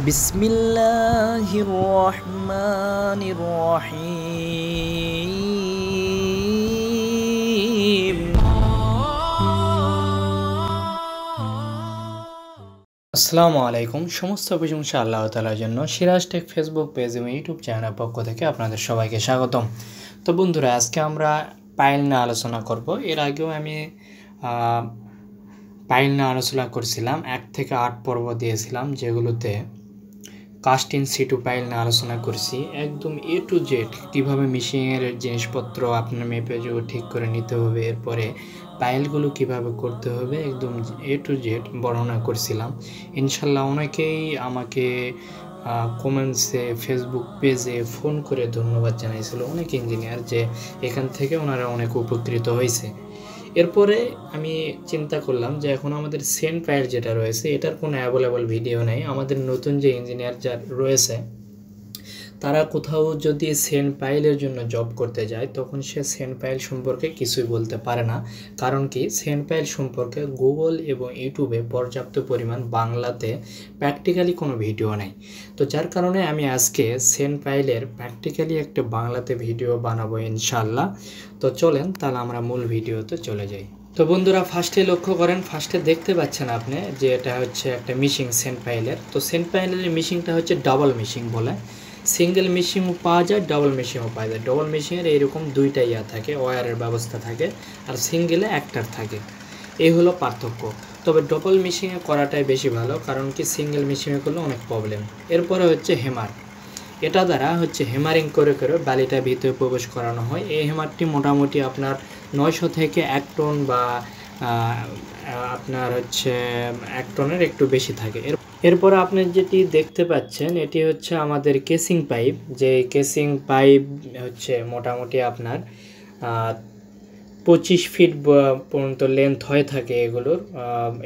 বিসমিল্লাহির রহমানির রহিম। আসসালামু আলাইকুম। সমস্ত প্রশংসা আল্লাহ তাআলার জন্য। সিরাজ টেক ফেসবুক পেজ এবং ইউটিউব চ্যানেলের পক্ষ থেকে আপনাদের সবাইকে স্বাগতম। তো বন্ধুরা, আজকে আমরা পাইল নিয়ে আলোচনা করব। এর আগেও আমি পাইল নিয়ে আলোচনা করছিলাম, 1 থেকে 8 পর্ব দিয়েছিলাম, যেগুলোতে কাস্ট ইন সিটু পাইল নিয়ে আলোচনা করছি। একদম এ টু জেড কীভাবে মেশিনের জিনিসপত্র আপনার মেপেজও ঠিক করে নিতে হবে, এরপরে পাইলগুলো কিভাবে করতে হবে, একদম এ টু জেড বর্ণনা করছিলাম। ইনশাল্লাহ অনেকেই আমাকে কমেন্টসে, ফেসবুক পেজে ফোন করে ধন্যবাদ জানিয়েছিল অনেক ইঞ্জিনিয়ার, যে এখান থেকে ওনারা অনেক উপকৃত হয়েছে। এরপরে আমি চিন্তা করলাম যে এখন আমাদের সেন্ট পাইল যেটা রয়েছে, এটার কোনো অ্যাভেলেবল ভিডিও নেই। আমাদের নতুন যে ইঞ্জিনিয়ার যা রয়েছে, তারা কোথাও যদি সেন্ট পাইলের জন্য জব করতে যায়, তখন সে সেন্ট পাইল সম্পর্কে কিছুই বলতে পারে না। কারণ কি, সেন্ট পাইল সম্পর্কে গুগল এবং ইউটিউবে পর্যাপ্ত পরিমাণ বাংলাতে প্র্যাকটিক্যালি কোনো ভিডিও নেই। তো যার কারণে আমি আজকে সেন্ট পাইলের প্র্যাকটিক্যালি একটা বাংলাতে ভিডিও বানাবো ইনশাল্লাহ। তো চলেন তাহলে আমরা মূল ভিডিওতে চলে যাই। তো বন্ধুরা, ফার্স্টে লক্ষ্য করেন, ফার্স্টে দেখতে পাচ্ছেন আপনি যে এটা হচ্ছে একটা মিশিং সেন্ট পাইলের। তো সেন্ট পাইলের মিশিংটা হচ্ছে ডাবল মিশিং বলে। সিঙ্গেল মেশিনও পাওয়া যায়, ডাবল মেশিনও পাওয়া যায়। ডাবল মেশিনের এইরকম দুইটা থাকে, ওয়্যারের ব্যবস্থা থাকে, আর সিঙ্গেলে একটার থাকে। এই হলো পার্থক্য। তবে ডবল মেশিনে করাটাই বেশি ভালো, কারণ কি সিঙ্গেল মেশিনে করলে অনেক প্রবলেম। এরপরে হচ্ছে হেমার। এটা দ্বারা হচ্ছে হেমারিং করে করে বালিটা ভিতরে প্রবেশ করানো হয়। এই হেমারটি মোটামুটি আপনার 900 থেকে 1 টন বা আপনার হচ্ছে 1 টনের একটু বেশি থাকে। এরপর আপনি যেটি দেখতে পাচ্ছেন, এটি হচ্ছে আমাদের কেসিং পাইপ। যে কেসিং পাইপ হচ্ছে মোটামুটি আপনার 25 ফিট পর্যন্ত লেন্থ হয়ে থাকে এগুলোর।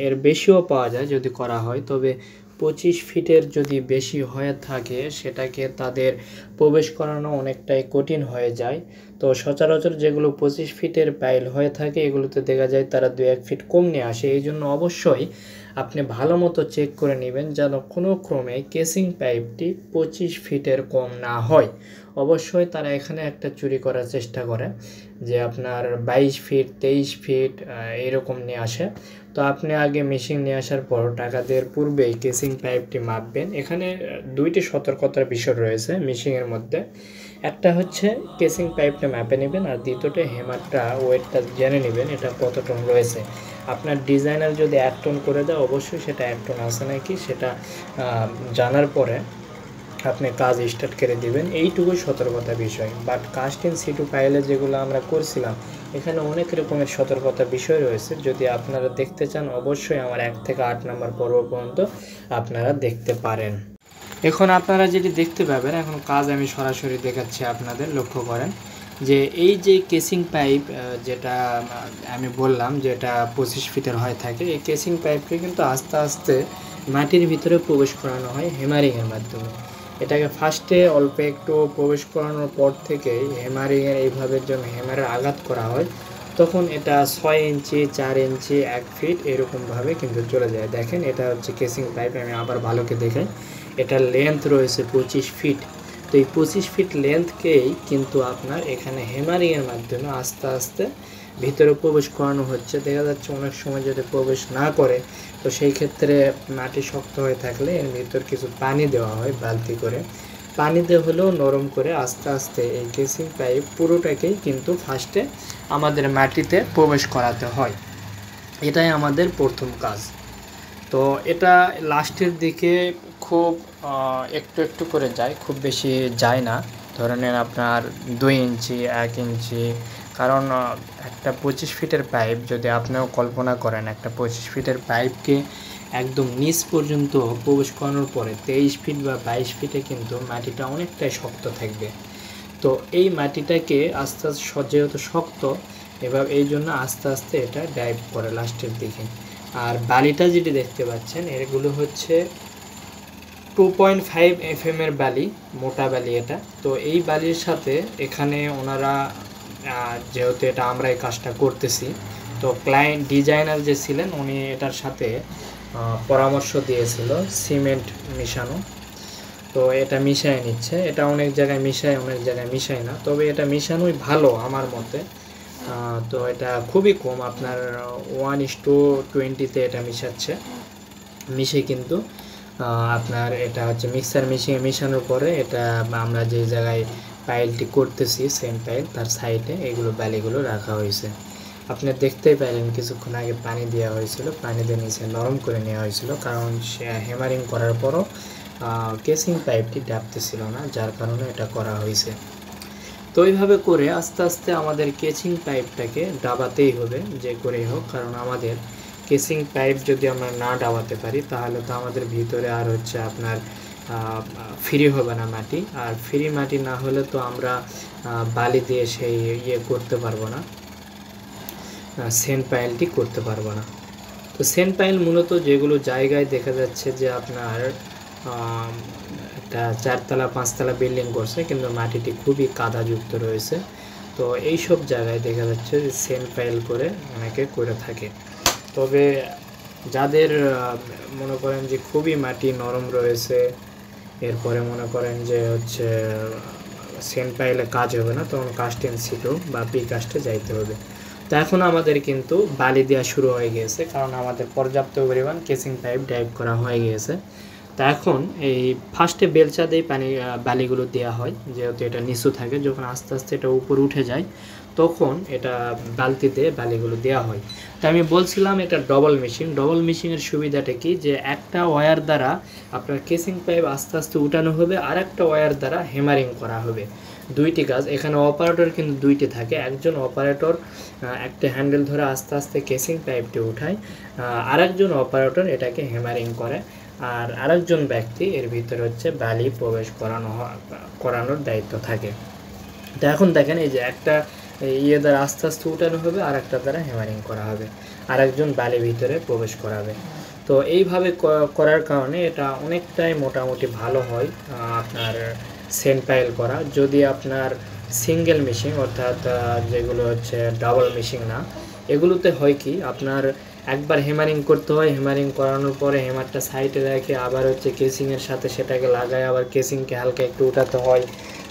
এর বেশিও পাওয়া যায় যদি করা হয়, তবে 25 ফিটের যদি বেশি হয়ে থাকে, সেটাকে তাদের প্রবেশ করানো অনেকটাই কঠিন হয়ে যায়। তো সচরাচর যেগুলো 25 ফিটের পাইল হয়ে থাকে, এগুলোতে দেখা যায় তারা 2-1 ফিট কম নিয়ে আসে। এই জন্য অবশ্যই আপনি ভালো মতো চেক করে নেবেন যেন কোনো ক্রমে কেসিং পাইপটি 25 ফিটের কম না হয়। অবশ্যই তারা এখানে একটা চুরি করার চেষ্টা করে, যে আপনার 22 ফিট 23 ফিট এরকম নিয়ে আসে। তো আপনি আগে মেশিন নিয়ে আসার পর টাকা দেওয়ার পূর্বেই কেসিং পাইপটি মাপবেন। এখানে 2টি সতর্কতার বিষয় রয়েছে মেশিনের মধ্যে। একটা হচ্ছে কেসিং পাইপটা মাপে নেবেন, আর দ্বিতীয়টা হেমারটা ওয়েটটা জেনে নেবেন এটা কত টন রয়েছে। আপনার ডিজাইনার যদি 1 টন করে দেয়, অবশ্যই সেটা 1 টন আছে নাকি সেটা জানার পরে আপনি কাজ স্টার্ট করে দিবেন। এইটুকুই সতর্কতা বিষয়। বাট কাস্ট ইন সিটু পাইলে যেগুলো আমরা করছিলাম, এখানে অনেক রকমের সতর্কতা বিষয় রয়েছে। যদি আপনারা দেখতে চান, অবশ্যই আমার 1 থেকে 8 নম্বর পর্ব পর্যন্ত আপনারা দেখতে পারেন। এখন আপনারা যেটি দেখতে পাবেন, এখন কাজ আমি সরাসরি দেখাচ্ছি আপনাদের। লক্ষ্য করেন যে এই যে কেসিং পাইপ যেটা আমি বললাম যেটা 25 ফিটের হয়ে থাকে, এই কেসিং পাইপকে কিন্তু আস্তে আস্তে মাটির ভিতরে প্রবেশ করানো হয় হেমারিংয়ের মাধ্যমে। এটাকে ফার্স্টে অল্প একটু প্রবেশ করানোর পর থেকে হেমারিংয়ের এইভাবে যখন হেমারের আঘাত করা হয়, তখন এটা 6 ইঞ্চি 4 ইঞ্চি 1 ফিট এরকমভাবে কিন্তু চলে যায়। দেখেন, এটা হচ্ছে কেসিং পাইপ। আমি আবার ভালোকে দেখাই, এটার লেন্থ রয়েছে 25 ফিট। তো এই 25 ফিট লেন্থকেই কিন্তু আপনার এখানে হেমারিংয়ের মাধ্যমে আস্তে আস্তে ভিতরে প্রবেশ করানো হচ্ছে। দেখা যাচ্ছে অনেক সময় যদি প্রবেশ না করে, তো সেই ক্ষেত্রে মাটি শক্ত হয়ে থাকলে এর ভিতর কিছু পানি দেওয়া হয় বালতি করে। পানি দিয়ে হলেও নরম করে আস্তে আস্তে এই কেসিং পাইপ পুরোটাকেই কিন্তু ফার্স্টে আমাদের মাটিতে প্রবেশ করাতে হয়। এটাই আমাদের প্রথম কাজ। তো এটা লাস্টের দিকে খুব একটু একটু করে যায়, খুব বেশি যায় না। ধরে নেন আপনার 2 ইঞ্চি 1 ইঞ্চি। কারণ একটা 25 ফিটের পাইপ যদি আপনিও কল্পনা করেন, একটা 25 ফিটের পাইপকে একদম নিচ পর্যন্ত প্রবেশ করানোর পরে 23 ফিট বা 22 ফিটে কিন্তু মাটিটা অনেকটাই শক্ত থাকবে। তো এই মাটিটাকে আস্তে আস্তে, যেহেতু শক্ত, এবার এই জন্য আস্তে আস্তে এটা ডাইভ করে লাস্টের দিকে। আর বালিটা যেটি দেখতে পাচ্ছেন, এগুলো হচ্ছে 2.5 FM এর বালি, মোটা বালি এটা। তো এই বালির সাথে এখানে ওনারা, যেহেতু এটা আমরা এই কাজটা করতেছি, তো ক্লায়েন্ট ডিজাইনার যে ছিলেন উনি এটার সাথে পরামর্শ দিয়েছিল সিমেন্ট মিশানো। তো এটা মিশিয়ে নিচ্ছে, এটা অনেক জায়গায় মিশায় অনেক জায়গায় মিশায় না, তবে এটা মিশানোই ভালো আমার মতে। তো এটা খুবই কম, আপনার 1:20 এটা মিশাচ্ছে, মিশে কিন্তু আপনার এটা হচ্ছে মিক্সার মেশিনে মিশানোর পরে এটা আমরা যে জায়গায় পাইলটি করতেছি সেম পাইল তার সাইডে এগুলো বালিগুলো রাখা হয়েছে। আপনি দেখতেই পাইলেন কিছুক্ষণ আগে পানি দেওয়া হয়েছিল, পানি দিয়ে নিচে নরম করে নেওয়া হয়েছিল, কারণ সে হ্যামারিং করার পরও কেসিং পাইপটি ডাবতেছিল না, যার কারণে এটা করা হয়েছে। তো এইভাবে করে আস্তে আস্তে আমাদের কেসিং পাইপটাকে ডাবাতেই হবে যে করেই হোক, কারণ আমাদের কেসিং পাইপ যদি আমরা না ডাবাতে পারি তাহলে তো আমাদের ভিতরে আর হচ্ছে আপনার ফ্রি হবে না মাটি, আর ফ্রি মাটি না হলে তো আমরা বালি দিয়ে সেই ইয়ে করতে পারবো না, সেন্ট পাইলটি করতে পারবো না। তো সেন্ট পাইল মূলত যেগুলো জায়গায় দেখা যাচ্ছে যে আপনার একটা 4তলা 5তলা বিল্ডিং করছে কিন্তু মাটিটি খুবই কাদাযুক্ত রয়েছে, তো এই সব জায়গায় দেখা যাচ্ছে যে সেন্ট পাইল করে অনেকে করে থাকে। তবে যাদের মনে করেন যে খুবই মাটি নরম রয়েছে, এরপরে মনে করেন যে হচ্ছে সেন্ট পাইলে কাজ হবে না, তখন কাস্টেন সিটো বা পি কাস্টে যাইতে হবে। তো এখন আমাদের কিন্তু বালি দেওয়া শুরু হয়ে গিয়েছে, কারণ আমাদের পর্যাপ্ত পরিমাণ কেসিং পাইপ ডাইভ করা হয়ে গিয়েছে। তা এখন এই ফার্স্টে বেলচা দিয়ে বালিগুলো দেওয়া হয়, যেহেতু এটা নিচু থাকে, যখন আস্তে আস্তে এটা উপর উঠে যায় তখন এটা বালতিতে বালিগুলো দেওয়া হয়। তা আমি বলছিলাম এটা ডবল মেশিনের সুবিধাটা কি, যে একটা ওয়্যার দ্বারা আপনার কেসিং পাইপ আস্তে আস্তে উঠানো হবে, আর একটা ওয়্যার দ্বারা হ্যামারিং করা হবে। দুইটি কাজ, এখানে অপারেটর কিন্তু দুইটি থাকে, একজন অপারেটর একটা হ্যান্ডেল ধরে আস্তে আস্তে কেসিং পাইপটি উঠায়, আরেকজন অপারেটর এটাকে হ্যামারিং করে, আর আরেকজন ব্যক্তি এর ভিতরে হচ্ছে বালি প্রবেশ করানোর দায়িত্ব থাকে। তো এখন দেখেন এই যে একটা ইয়ে দ্বারা আস্তে আস্তে উঠানো হবে, আর একটা দ্বারা হ্যামারিং করা হবে, আরেকজন বালি ভিতরে প্রবেশ করাবে। তো এইভাবে করার কারণে এটা অনেকটাই মোটামুটি ভালো হয় আপনার সেন্ট পাইল করা। যদি আপনার সিঙ্গেল মেশিন অর্থাৎ যেগুলো হচ্ছে ডাবল মেশিন না, এগুলোতে হয় কি আপনার একবার হ্যামারিং করতে হয়, হ্যামারিং করানোর পরে হ্যামারটা সাইডে রেখে আবার হচ্ছে কেসিংয়ের সাথে সেটাকে লাগায় আবার কেসিংকে হালকা একটু উঠাতে হয়।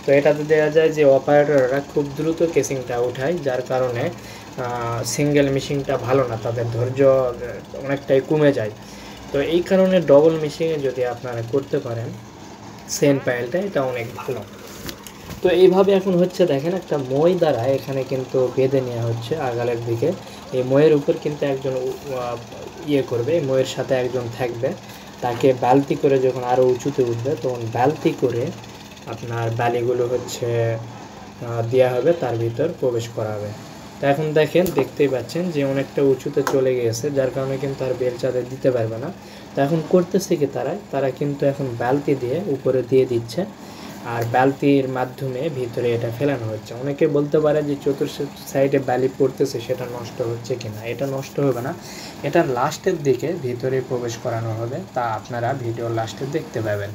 তো এটাতে দেখা যায় যে অপারেটররা খুব দ্রুত কেসিংটা উঠায়, যার কারণে সিঙ্গেল মেশিনটা ভালো না, তাদের ধৈর্য অনেকটাই কমে যায়। তো এই কারণে ডবল মেশিনে যদি আপনারা করতে পারেন সেন্ট পাইলটা, এটা অনেক ভালো। তো এইভাবে এখন হচ্ছে দেখেন একটা মই দ্বারা এখানে কিন্তু বেঁধে নেওয়া হচ্ছে আগালের দিকে। এই ময়ের উপর কিন্তু একজন ইয়ে করবে, ময়ের সাথে একজন থাকবে, তাকে বালতি করে যখন আরও উঁচুতে উঠবে তখন বালতি করে আপনার বালিগুলো হচ্ছে দেওয়া হবে, তার ভিতর প্রবেশ করাবে। তো এখন দেখেন দেখতেই পাচ্ছেন যে অনেকটা উঁচুতে চলে গিয়েছে, যার কারণে কিন্তু আর বেলচাতে দিতে পারবে না। তো এখন করতেছে কি তারা কিন্তু এখন বালতি দিয়ে উপরে দিয়ে দিচ্ছে, আর বালতির মাধ্যমে ভিতরে এটা ফেলানো হচ্ছে। অনেকে বলতে পারে যে সাইডে বালি পড়তেছে সেটা নষ্ট হচ্ছে কিনা, এটা নষ্ট হবে না, এটা লাস্টের দিকে ভিতরে প্রবেশ করানো হবে, তা আপনারা ভিডিও লাস্টে দেখতে পাবেন।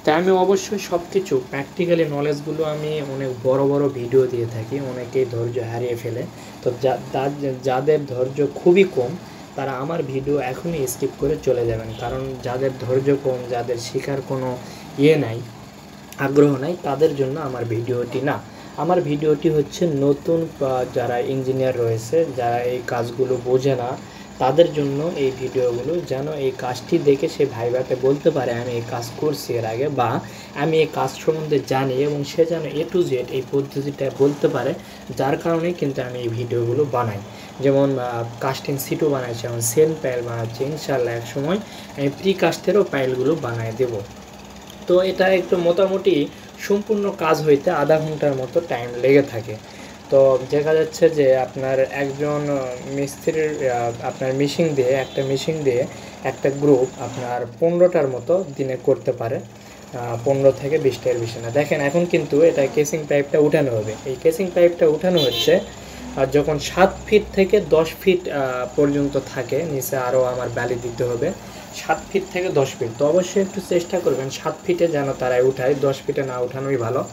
তাই আমি অবশ্যই সব কিছু প্র্যাকটিক্যালি নলেজগুলো আমি অনেক বড় বড় ভিডিও দিয়ে থাকি, অনেকেই ধৈর্য হারিয়ে ফেলে। তো যাদের ধৈর্য খুবই কম তারা আমার ভিডিও এখনই স্কিপ করে চলে যাবেন, কারণ যাদের ধৈর্য কম, যাদের শেখার কোনো নাই, আগ্রহ নাই, তাদের জন্য আমার ভিডিওটি না। আমার ভিডিওটি হচ্ছে নতুন যারা ইঞ্জিনিয়ার রয়েছে, যারা এই কাজগুলো বোঝে না, তাদের জন্য এই ভিডিওগুলো, যেন এই কাজটি দেখে সে ভাইভাকে বলতে পারে আমি এই কাজ করছি এর আগে, বা আমি এই কাজ সম্বন্ধে জানি, এবং সে যেন A to Z এই পদ্ধতিটা বলতে পারে। যার কারণে কিন্তু আমি এই ভিডিওগুলো বানাই। যেমন কাস্টিং সিটও বানাইছি, যেমন সেন্ট পাইল বানাচ্ছি, ইনশাআল্লাহ এক সময় আমি প্রি কাস্টেরও পাইলগুলো বানিয়ে দেবো। তো এটা একটু মোটামুটি সম্পূর্ণ কাজ হইতে আধা ঘন্টার মতো টাইম লেগে থাকে। তো দেখা যাচ্ছে যে আপনার একজন মিস্ত্রির আপনার মেশিন দিয়ে একটা গ্রুপ আপনার 15টার মতো দিনে করতে পারে, 15 থেকে 20টার বেশি না। দেখেন এখন কিন্তু এটা কেসিং পাইপটা উঠানো হবে, এই কেসিং পাইপটা উঠানো হচ্ছে, আর যখন 7 ফিট থেকে 10 ফিট পর্যন্ত থাকে, নিচে আরও আমার বালি দিতে হবে 7 ফিট থেকে 10 ফিট। তো অবশ্যই একটু চেষ্টা করবেন 7 ফিটে যেন তারাই উঠায়, 10 ফিটে না উঠানোই ভালো।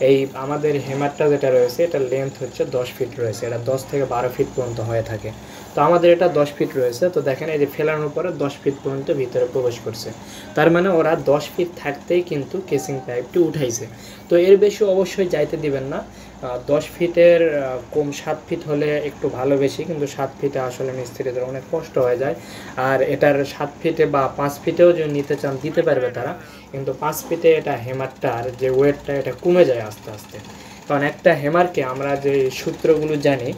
এই আমাদের হ্যামারটা যেটা রয়েছে এটার লেন্থ হচ্ছে 10 ফিট রয়েছে, এটা 10 থেকে 12 ফিট পর্যন্ত হয়ে থাকে। তো আমাদের এটা 10 ফিট রয়েছে। তো দেখেন এই যে ফেলানোর পরে 10 ফিট পর্যন্ত ভিতরে প্রবেশ করছে, তার মানে ওরা 10 ফিট থাকতেই কিন্তু কেসিং পাইপটি উঠাইছে। তো এর বেশি অবশ্যই যাইতে দিবেন না। 10 ফিটের কম 7 ফিট হলে একটু ভালো বেশি, কিন্তু 7 ফিটে আসলে মিস্ত্রিদের অনেক কষ্ট হয়ে যায়। আর এটার 7 ফিটে বা 5 ফিটেও যদি নিতে চান দিতে পারবে তারা, কিন্তু 5 ফিটে এটা হেমারটার যে ওয়েটটা এটা কমে যায় আস্তে আস্তে। কারণ একটা হেমারকে আমরা যে সূত্রগুলো জানি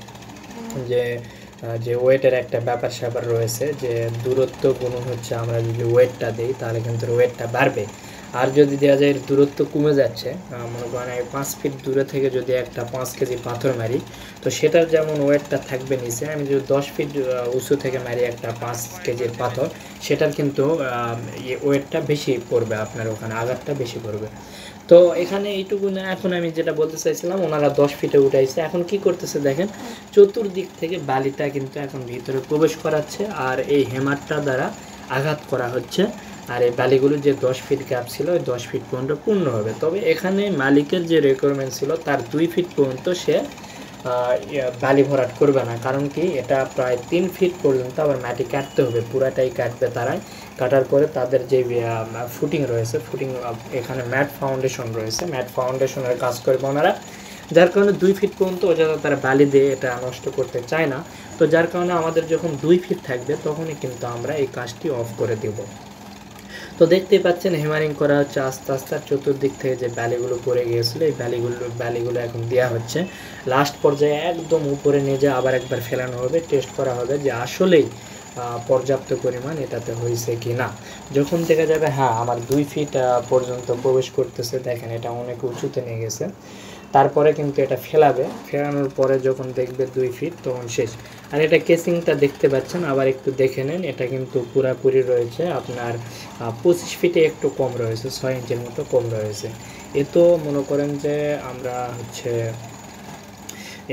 যে ওয়েটের একটা ব্যাপার স্যাপার রয়েছে, যে দূরত্ব গুণ হচ্ছে আমরা যদি ওয়েটটা দিই তাহলে কিন্তু ওয়েটটা বাড়বে। আর যদি দেওয়া যায় দূরত্ব কমে যাচ্ছে, মনে করেন 5 ফিট দূরে থেকে যদি একটা 5 কেজি পাথর মারি, তো সেটার যেমন ওয়েটটা থাকবে নিচে, আমি যদি 10 ফিট উঁচু থেকে মারি একটা 5 কেজির পাথর, সেটার কিন্তু ওয়েটটা বেশি পড়বে, আপনার ওখানে আঘাতটা বেশি পড়বে। তো এখানে এইটুকু না, এখন আমি যেটা বলতে চাইছিলাম, ওনারা 10 ফিটে উঠাইছে। এখন কি করতেছে দেখেন, চতুর্দিক থেকে বালিটা কিন্তু এখন ভিতরে প্রবেশ করাচ্ছে, আর এই হেমারটা দ্বারা আঘাত করা হচ্ছে। আর এই বালিগুলো যে 10 ফিট গ্যাপ ছিল, ওই 10 ফিট পর্যন্ত পূর্ণ হবে। তবে এখানে মালিকের যে রিকোয়ারমেন্ট ছিল তার 2 ফিট পর্যন্ত সে বালি ভরাট করবে না। কারণ কি, এটা প্রায় 3 ফিট পর্যন্ত আবার মাটি কাটতে হবে, পুরাটাই কাটবে তারাই। কাটার পরে তাদের যে ফুটিং রয়েছে, ফুটিং এখানে ম্যাট ফাউন্ডেশন রয়েছে, ম্যাট ফাউন্ডেশনের কাজ করবে ওনারা, যার কারণে 2 ফিট পর্যন্ত অযথা তারা বালি দিয়ে এটা নষ্ট করতে চায় না। তো যার কারণে আমাদের যখন 2 ফিট থাকবে তখনই কিন্তু আমরা এই কাজটি অফ করে দেব। তো দেখতেই পাচ্ছেন হেমারিং করা হচ্ছে আস্তে আস্তে। চতুর্দিক থেকে যে ব্যালিগুলো পড়ে গিয়েছিলো, এই ব্যালিগুলো এখন দেওয়া হচ্ছে। লাস্ট পর্যায়ে একদম উপরে নিয়ে যে আবার একবার ফেলানো হবে, টেস্ট করা হবে যে আসলেই পর্যাপ্ত পরিমাণ এটাতে হয়েছে কি না। যখন দেখা যাবে হ্যাঁ আমার 2 ফিট পর্যন্ত প্রবেশ করতেছে, দেখেন এটা অনেক উঁচুতে নিয়ে গেছে, তারপরে কিন্তু এটা ফেলাবে। ফেরানোর পরে যখন দেখবে 2 ফিট, তখন শেষ। আর এটা কেসিংটা দেখতে পাচ্ছেন, আবার একটু দেখে নেন, এটা কিন্তু পুরাপুরি রয়েছে আপনার 25 ফিটে একটু কম রয়েছে, 6 ইঞ্চির মতো কম রয়েছে। এ তো মনে করেন যে আমরা হচ্ছে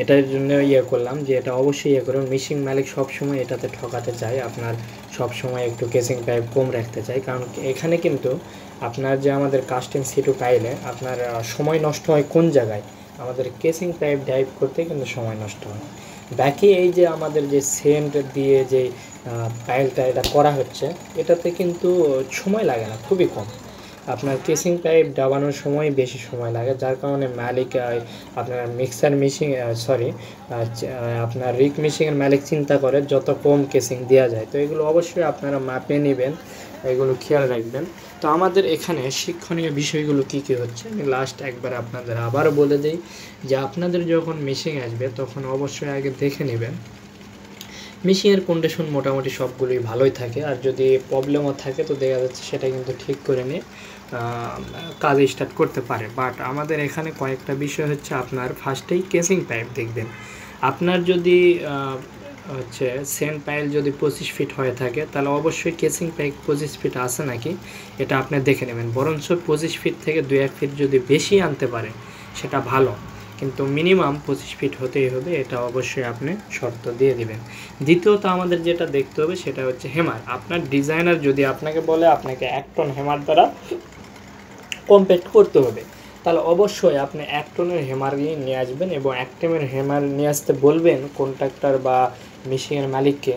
এটার জন্য করলাম যে এটা অবশ্যই করুন। মেশিন মালিক সবসময় এটাতে ঠকাতে চায়, আপনার সবসময় একটু কেসিং পাইপ কম রাখতে চায়। কারণ এখানে কিন্তু আপনার যে আমাদের কাস্টিং সিটু পাইলে আপনার সময় নষ্ট হয় কোন জায়গায়, আমাদের কেসিং পাইপ ডাইভ করতে কিন্তু সময় নষ্ট হয়। বাকি এই যে আমাদের যে সেন্ট দিয়ে যে পাইলটা এটা করা হচ্ছে, এটাতে কিন্তু সময় লাগে না, খুবই কম। আপনার কেসিং পাইপ দাবানোর সময় বেশি সময় লাগে, যার কারণে মালিক আপনার মিক্সার মেশিন আপনার রিক মেশিনের মালিক চিন্তা করে যত কম কেসিং দেওয়া যায়। তো এগুলো অবশ্যই আপনারা মাপে নেবেন, এগুলো খেয়াল রাখবেন। তো আমাদের এখানে শিক্ষণীয় বিষয়গুলো কী কী হচ্ছে আমি লাস্ট একবার আপনাদের আবারও বলে দিই, যে আপনাদের যখন মেশিন আসবে তখন অবশ্যই আগে দেখে নেবেন মেশিনের কন্ডিশন মোটামুটি সবগুলোই ভালোই থাকে। আর যদি প্রবলেমও থাকে তো দেখা যাচ্ছে সেটা কিন্তু ঠিক করে নিয়ে কাজ স্টার্ট করতে পারে। বাট আমাদের এখানে কয়েকটা বিষয় হচ্ছে, আপনার ফার্স্টেই কেসিং পাইপ দেখবেন। আপনার যদি হচ্ছে সেন্ট পাইল যদি 25 ফিট হয়ে থাকে, তাহলে অবশ্যই কেসিং পাইপ 25 ফিট আছে নাকি এটা আপনি দেখে নেবেন। বরঞ্চ 25 ফিট থেকে 2-1 ফিট যদি বেশি আনতে পারে সেটা ভালো, কিন্তু মিনিমাম 25 ফিট হতেই হবে, এটা অবশ্যই আপনি শর্ত দিয়ে দিবেন। দ্বিতীয়ত আমাদের যেটা দেখতে হবে সেটা হচ্ছে হেমার। আপনার ডিজাইনার যদি আপনাকে বলে আপনাকে 1 টন হেমার দ্বারা কম্প্যাক্ট করতে হবে, তাহলে অবশ্যই আপনি 1 টনের হেমার নিয়ে আসবেন, এবং 1 টনের হেমার নিয়ে আসতে বলবেন কন্ট্রাক্টর বা মেশিনের মালিককে।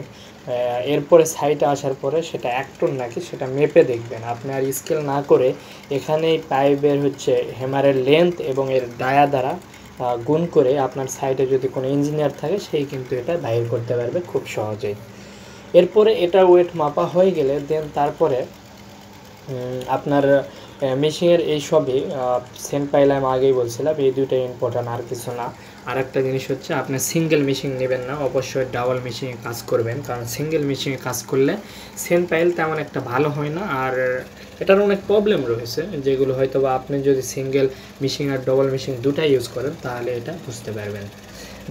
এরপরে সাইটে আসার পরে সেটা 1 টন নাকি সেটা মেপে দেখবেন। আপনি আর স্কেল না করে এখানেই পাইপের হচ্ছে হেমারের লেন্থ এবং এর ডায়া দ্বারা গুণ করে আপনার সাইটে যদি কোনো ইঞ্জিনিয়ার থাকে সেই কিন্তু এটা বাইর করতে পারবে খুব সহজেই। এরপরে এটা ওয়েট মাপা হয়ে গেলে দেন তারপরে আপনার মেশিনের এই সবই সেন্ট পাইল আমি আগেই বলছিলাম, এই দুইটাই ইম্পর্ট্যান্ট, আর কিছু না। আর একটা জিনিস হচ্ছে আপনি সিঙ্গেল মেশিন নেবেন না, অবশ্যই ডাবল মেশিনে কাজ করবেন। কারণ সিঙ্গেল মেশিনে কাজ করলে সেন্ট পাইল তেমন একটা ভালো হয় না, আর এটার অনেক প্রবলেম রয়েছে যেগুলো হয়তো বা আপনি যদি সিঙ্গেল মেশিন আর ডবল মেশিন দুটাই ইউজ করেন তাহলে এটা বুঝতে পারবেন।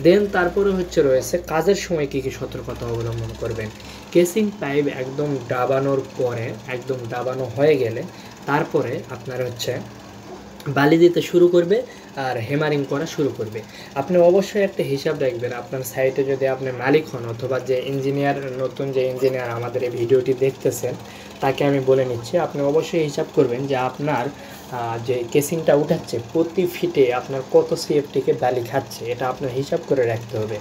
দেন তারপরে হচ্ছে রয়েছে কাজের সময় কী কী সতর্কতা অবলম্বন করবেন। কেসিং পাইপ একদম ডাবানোর পরে, একদম ডাবানো হয়ে গেলে তারপরে আপনার হচ্ছে বালি দিতে শুরু করবে আর হেমারিং করা শুরু করবে। আপনি অবশ্যই একটা হিসাব রাখবেন, আপনার সাইটে যদি আপনি মালিক হন অথবা যে ইঞ্জিনিয়ার, নতুন যে ইঞ্জিনিয়ার আমাদের এই ভিডিওটি দেখতেছেন তাকে আমি বলে নিচ্ছি, আপনি অবশ্যই হিসাব করবেন যে আপনার যে কেসিংটা উঠাচ্ছে প্রতি ফিটে আপনার কত সিএফটিকে ব্যালি খাচ্ছে, এটা আপনার হিসাব করে রাখতে হবে।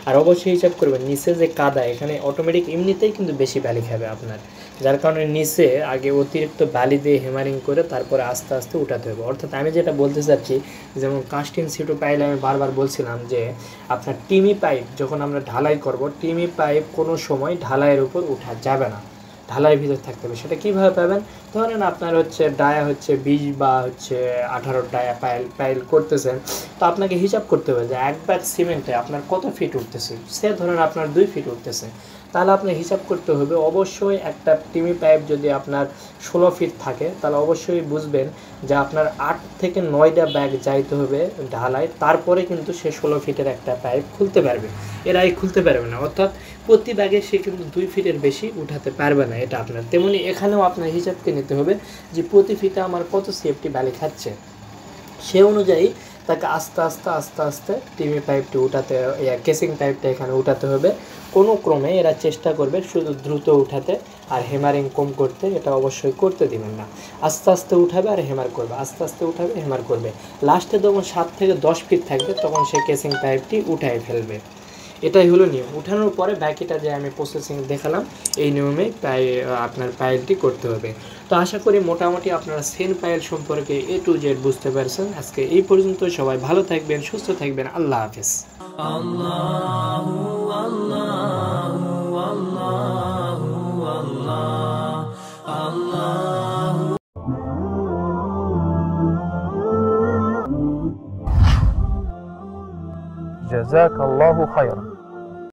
আর অবশ্যই হিসাব করবেন নিচে যে কাদা, এখানে অটোমেটিক এমনিতেই কিন্তু বেশি ব্যালি খাবে আপনার, যার কারণে নিচে আগে অতিরিক্ত বালি দিয়ে হেমারিং করে তারপরে আস্তে আস্তে উঠাতে হবে। অর্থাৎ আমি যেটা বলতে চাচ্ছি, যেমন কাস্টিং সিটু পাইলে আমি বারবার বলছিলাম যে আপনার টিমি পাইপ যখন আমরা ঢালাই করব, টিমি পাইপ কোনো সময় ঢালাইয়ের উপর উঠা যাবে না, ঢালাইয়ের ভিতর থাকতে হবে। সেটা কীভাবে পাবেন, ধরেন আপনার হচ্ছে ডায়া হচ্ছে 20 বা হচ্ছে 18 ডায়া পাইল করতেছেন, তো আপনাকে হিসাব করতে হবে যে এক ব্যাগ সিমেন্টে আপনার কত ফিট উঠতেছে। সে ধরেন আপনার 2 ফিট উঠতেছে, তাহলে আপনার হিসাব করতে হবে অবশ্যই একটা টিমি পাইপ যদি আপনার 16 ফিট থাকে, তাহলে অবশ্যই বুঝবেন যে আপনার 8 থেকে 9টা ব্যাগ যাইতে হবে ঢালাই, তারপরে কিন্তু সে 16 ফিটের একটা পাইপ খুলতে পারবে, এর আগে খুলতে পারবে না। অর্থাৎ প্রতি ব্যাগে সে কিন্তু 2 ফিটের বেশি উঠাতে পারবে না, এটা আপনার। তেমনি এখানেও আপনার হিসাবকে নিতে হবে যে প্রতি ফিটে আমার কত সেফটি ব্যালি খাচ্ছে, সে অনুযায়ী তাকে আস্তে আস্তে আস্তে আস্তে টিমি পাইপটি উঠাতে, কেসিং পাইপটা এখানে উঠাতে হবে। কোনো ক্রমে এরা চেষ্টা করবে শুধু দ্রুত উঠাতে আর হেমারিং কম করতে, এটা অবশ্যই করতে দিবেন না। আস্তে আস্তে উঠাবে আর হেমার করবে, আস্তে আস্তে উঠাবে হেমার করবে, লাস্টে যখন 7 থেকে 10 ফিট থাকবে তখন সে কেসিং পাইপটি উঠাই ফেলবে। এটাই হলো নিয়ম। উঠানোর পরে বাকিটা যে আমি প্রসেসিং দেখালাম এই নিয়মে আপনার পাইলটি করতে হবে। তো আশা করি মোটামুটি আপনারা সেন পাইল সম্পর্কে A to Z বুঝতে পারছেন। আজকে এই পর্যন্ত, সবাই ভালো থাকবেন, সুস্থ থাকবেন, আল্লাহ হাফেজ। আল্লাহু আল্লাহু আল্লাহু আল্লাহ আল্লাহ। جزاك الله خيرا.